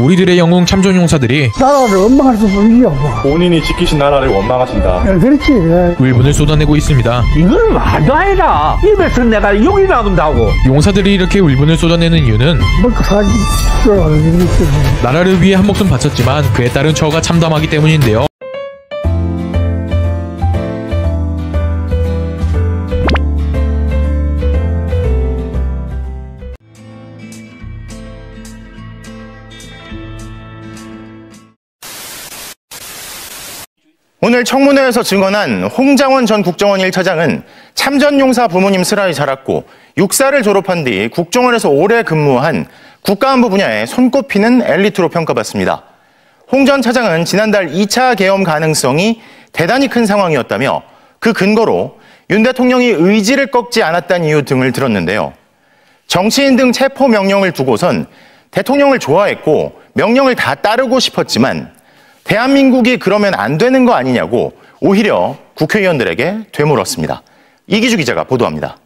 우리들의 영웅 참전용사들이 나라를 원망할 수 없죠. 본인이 지키신 나라를 원망하신다. 그렇지. 울분을 쏟아내고 있습니다. 이건 말도 아니라 입에서 내가 욕이 나온다고. 용사들이 이렇게 울분을 쏟아내는 이유는 먹고 살기 때문에. 나라를 위해 한 목숨 바쳤지만 그에 따른 처우가 참담하기 때문인데요. 오늘 청문회에서 증언한 홍장원 전 국정원 1차장은 참전용사 부모님 슬하에 자랐고 육사를 졸업한 뒤 국정원에서 오래 근무한 국가안보 분야에 손꼽히는 엘리트로 평가받습니다. 홍 전 차장은 지난달 2차 계엄 가능성이 대단히 큰 상황이었다며 그 근거로 윤 대통령이 의지를 꺾지 않았다는 이유 등을 들었는데요. 정치인 등 체포 명령을 두고선 대통령을 좋아했고 명령을 다 따르고 싶었지만 대한민국이 그러면 안 되는 거 아니냐고 오히려 국회의원들에게 되물었습니다. 이기주 기자가 보도합니다.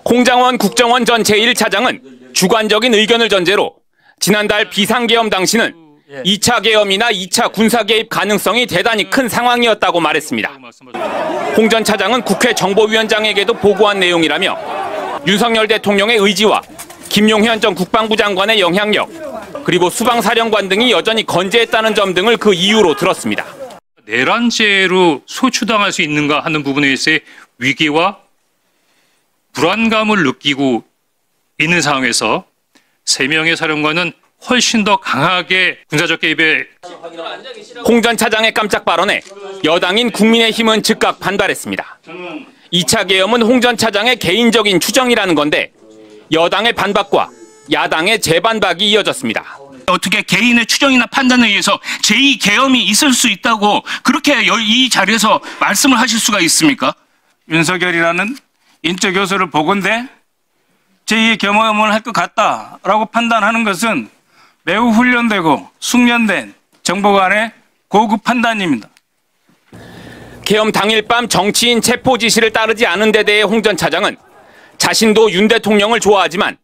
홍장원 국정원 전 제1차장은 주관적인 의견을 전제로 지난달 비상계엄 당시는 2차 계엄이나 2차 군사 개입 가능성이 대단히 큰 상황이었다고 말했습니다. 홍 전 차장은 국회 정보위원장에게도 보고한 내용이라며 윤석열 대통령의 의지와 김용현 전 국방부 장관의 영향력, 그리고 수방사령관 등이 여전히 건재했다는 점 등을 그 이유로 들었습니다. 내란죄로 소추당할 수 있는가 하는 부분에서의 위기와 불안감을 느끼고 있는 상황에서 3명의 사령관은 훨씬 더 강하게 군사적 개입에 홍 전 차장의 깜짝 발언에 여당인 국민의힘은 즉각 반발했습니다. 2차 계엄은 홍 전 차장의 개인적인 추정이라는 건데 여당의 반박과 야당의 재반박이 이어졌습니다. 어떻게 개인의 추정이나 판단에 의해서 제2계엄이 있을 수 있다고 그렇게 이 자리에서 말씀을 하실 수가 있습니까? 윤석열이라는 인적 요소를 보건대 제2계엄을 할 것 같다라고 판단하는 것은 매우 훈련되고 숙련된 정보관의 고급 판단입니다. 계엄 당일 밤 정치인 체포 지시를 따르지 않은 데 대해 홍 전 차장은 자신도 윤 대통령을 좋아하지만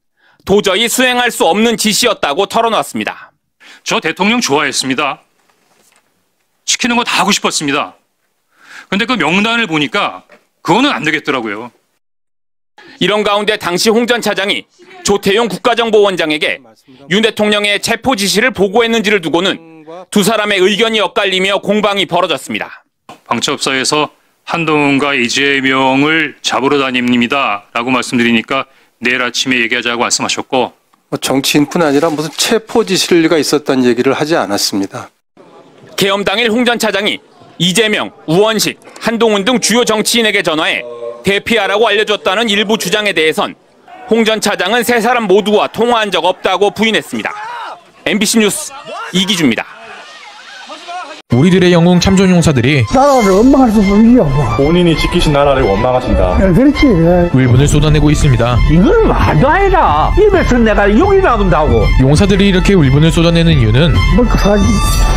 도저히 수행할 수 없는 지시였다고 털어놨습니다. 저 대통령 좋아했습니다. 시키는 거 다 하고 싶었습니다. 근데 그 명단을 보니까 그거는 안 되겠더라고요. 이런 가운데 당시 홍 전 차장이 조태용 국가정보원장에게 윤 대통령의 체포 지시를 보고했는지를 두고는 두 사람의 의견이 엇갈리며 공방이 벌어졌습니다. 방첩사에서 한동훈과 이재명을 잡으러 다닙니다 라고 말씀드리니까 내일 아침에 얘기하자고 말씀하셨고, 정치인뿐 아니라 무슨 체포 지시가 있었다는 얘기를 하지 않았습니다. 계엄 당일 홍 전 차장이 이재명, 우원식, 한동훈 등 주요 정치인에게 전화해 대피하라고 알려줬다는 일부 주장에 대해선 홍 전 차장은 세 사람 모두와 통화한 적 없다고 부인했습니다. MBC 뉴스 이기주입니다. 우리들의 영웅 참전용사들이 나라를 원망할 수 없죠. 본인이 지키신 나라를 원망하신다. 그렇지. 울분을 쏟아내고 있습니다. 이건 말도 아니라 입에서 내가 욕이 나온다고. 용사들이 이렇게 울분을 쏟아내는 이유는 먹고 살기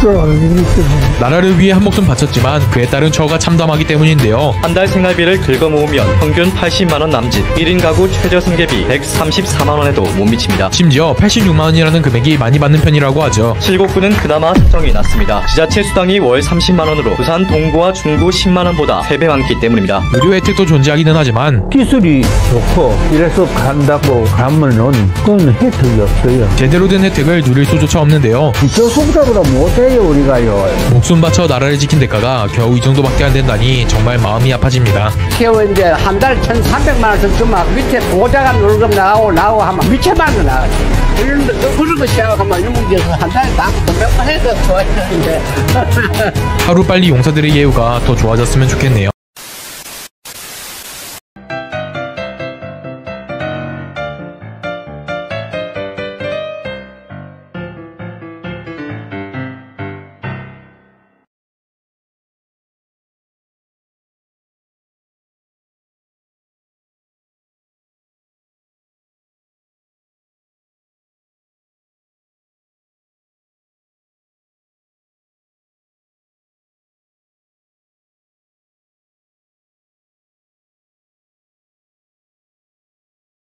때문에. 나라를 위해 한 목숨 바쳤지만 그에 따른 처우가 참담하기 때문인데요. 한 달 생활비를 긁어모으면 평균 80만 원 남짓, 1인 가구 최저 생계비 134만 원에도 못 미칩니다. 심지어 86만 원이라는 금액이 많이 받는 편이라고 하죠. 실곡구는 그나마 사정이 낮습니다. 지자체 수당이 월 30만 원으로 부산 동구와 중구 10만 원보다 3배 많기 때문입니다. 의료 혜택도 존재하기는 하지만 기술이 좋고 이래서 간다고 가면은 그건 혜택이 없어요. 제대로 된 혜택을 누릴 수조차 없는데요. 저 손가락보다 못해요 우리가요. 목숨 바쳐 나라를 지킨 대가가 겨우 이 정도밖에 안 된다니 정말 마음이 아파집니다. 겨우 이제 한 달 1,300만 원씩 주면 밑에 보좌관 월급 나오고 하면 미쳐만 거 나가지. 그런 거 생각하면 이런 문제에서 한 달에 몇번 해서 좋아지는데. 하루빨리 용사들의 예우가 더 좋아졌으면 좋겠네요.